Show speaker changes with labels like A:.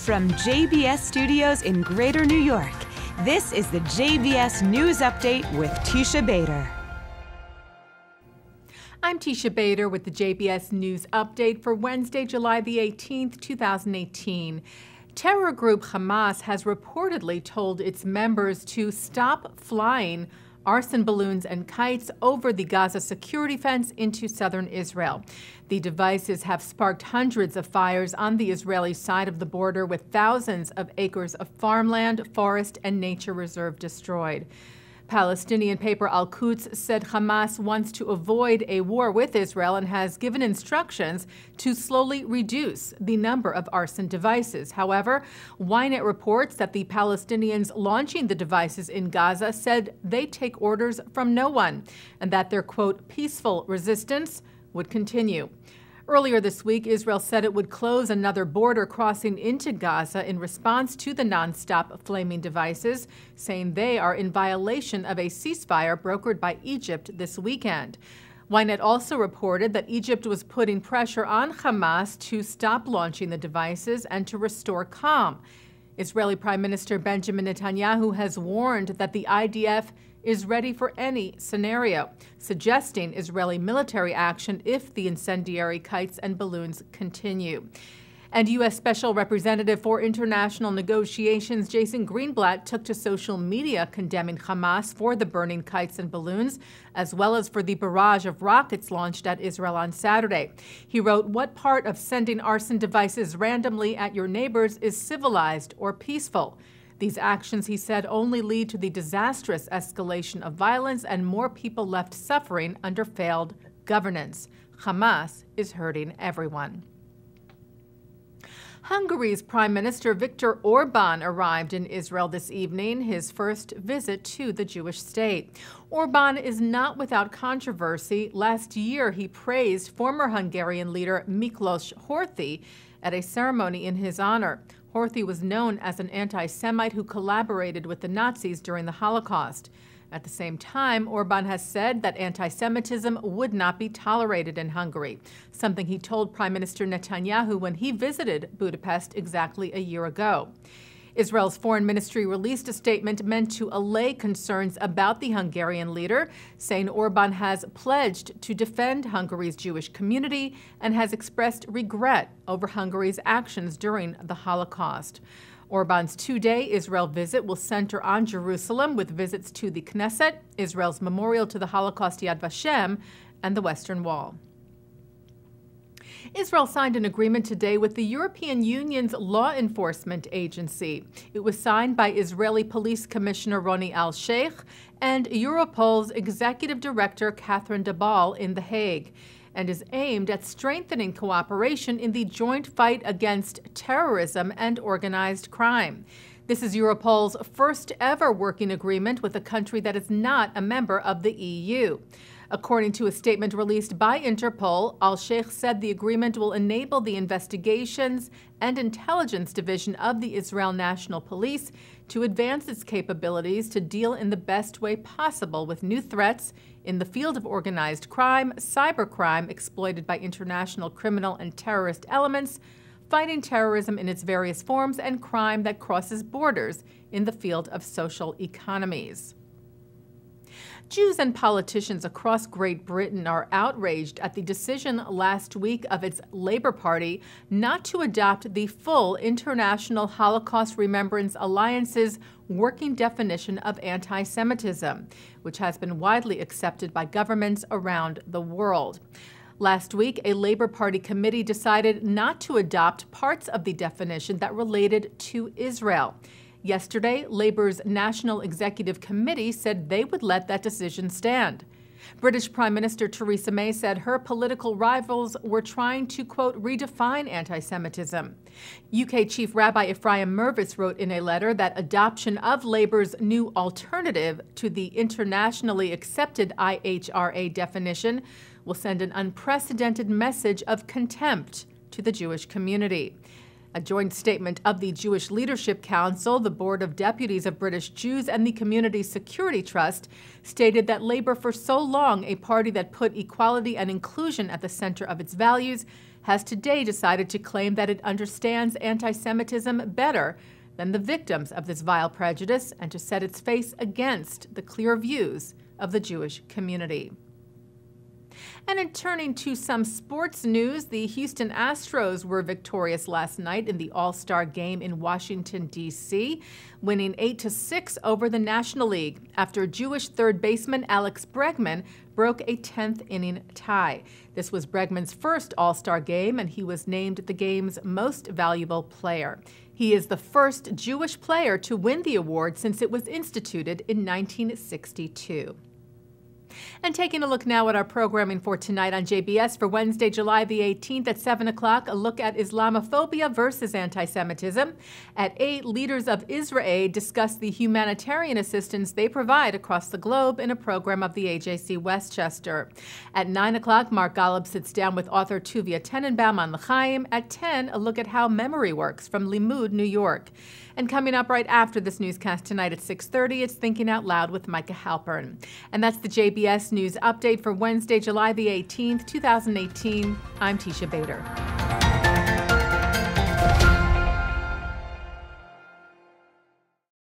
A: From JBS Studios in Greater New York, this is the JBS News Update with Teisha Bader.
B: I'm Teisha Bader with the JBS News Update for Wednesday, July the 18th, 2018. Terror group Hamas has reportedly told its members to stop flying arson balloons and kites over the Gaza security fence into southern Israel. The devices have sparked hundreds of fires on the Israeli side of the border, with thousands of acres of farmland, forest, and nature reserve destroyed. Palestinian paper Al-Quds said Hamas wants to avoid a war with Israel and has given instructions to slowly reduce the number of arson devices. However, Ynet reports that the Palestinians launching the devices in Gaza said they take orders from no one and that their, quote, peaceful resistance would continue. Earlier this week, Israel said it would close another border crossing into Gaza in response to the nonstop flaming devices, saying they are in violation of a ceasefire brokered by Egypt this weekend. Ynet also reported that Egypt was putting pressure on Hamas to stop launching the devices and to restore calm. Israeli Prime Minister Benjamin Netanyahu has warned that the IDF is ready for any scenario, suggesting Israeli military action if the incendiary kites and balloons continue. And U.S. Special Representative for International Negotiations Jason Greenblatt took to social media condemning Hamas for the burning kites and balloons, as well as for the barrage of rockets launched at Israel on Saturday. He wrote, "What part of sending arson devices randomly at your neighbors is civilized or peaceful? These actions," he said, "only lead to the disastrous escalation of violence and more people left suffering under failed governance. Hamas is hurting everyone." Hungary's Prime Minister Viktor Orban arrived in Israel this evening, his first visit to the Jewish state. Orban is not without controversy. Last year, he praised former Hungarian leader Miklos Horthy at a ceremony in his honor. Horthy was known as an anti-Semite who collaborated with the Nazis during the Holocaust. At the same time, Orban has said that anti-Semitism would not be tolerated in Hungary, something he told Prime Minister Netanyahu when he visited Budapest exactly a year ago. Israel's foreign ministry released a statement meant to allay concerns about the Hungarian leader, saying Orban has pledged to defend Hungary's Jewish community and has expressed regret over Hungary's actions during the Holocaust. Orban's two-day Israel visit will center on Jerusalem, with visits to the Knesset, Israel's memorial to the Holocaust Yad Vashem, and the Western Wall. Israel signed an agreement today with the European Union's law enforcement agency. It was signed by Israeli Police Commissioner Roni Al-Sheikh and Europol's Executive Director Catherine Dabal in The Hague, and is aimed at strengthening cooperation in the joint fight against terrorism and organized crime. This is Europol's first ever working agreement with a country that is not a member of the EU. According to a statement released by Interpol, Al-Sheikh said the agreement will enable the investigations and intelligence division of the Israel National Police to advance its capabilities to deal in the best way possible with new threats in the field of organized crime, cybercrime exploited by international criminal and terrorist elements, fighting terrorism in its various forms, and crime that crosses borders in the field of social economies. Jews and politicians across Great Britain are outraged at the decision last week of its Labour Party not to adopt the full International Holocaust Remembrance Alliance's working definition of anti-Semitism, which has been widely accepted by governments around the world. Last week, a Labour Party committee decided not to adopt parts of the definition that related to Israel. Yesterday, Labour's National Executive Committee said they would let that decision stand. British Prime Minister Theresa May said her political rivals were trying to, quote, redefine anti-Semitism. UK Chief Rabbi Ephraim Mervis wrote in a letter that adoption of Labour's new alternative to the internationally accepted IHRA definition will send an unprecedented message of contempt to the Jewish community. A joint statement of the Jewish Leadership Council, the Board of Deputies of British Jews, and the Community Security Trust stated that Labour, for so long a party that put equality and inclusion at the center of its values, has today decided to claim that it understands anti-Semitism better than the victims of this vile prejudice and to set its face against the clear views of the Jewish community. And in turning to some sports news, the Houston Astros were victorious last night in the All-Star Game in Washington, D.C., winning 8-6 over the National League after Jewish third baseman Alex Bregman broke a 10th inning tie. This was Bregman's first All-Star game, and he was named the game's most valuable player. He is the first Jewish player to win the award since it was instituted in 1962. And taking a look now at our programming for tonight on JBS for Wednesday, July the 18th at 7 o'clock, a look at Islamophobia versus anti-Semitism. At 8, leaders of Israel discuss the humanitarian assistance they provide across the globe in a program of the AJC Westchester. At 9 o'clock, Mark Golub sits down with author Tuvia Tenenbaum on L'chaim. At 10, a look at how memory works from Limud, New York. And coming up right after this newscast tonight at 6:30, it's Thinking Out Loud with Micah Halpern. And that's the JBS News Update for Wednesday, July the 18th, 2018. I'm Teisha Bader.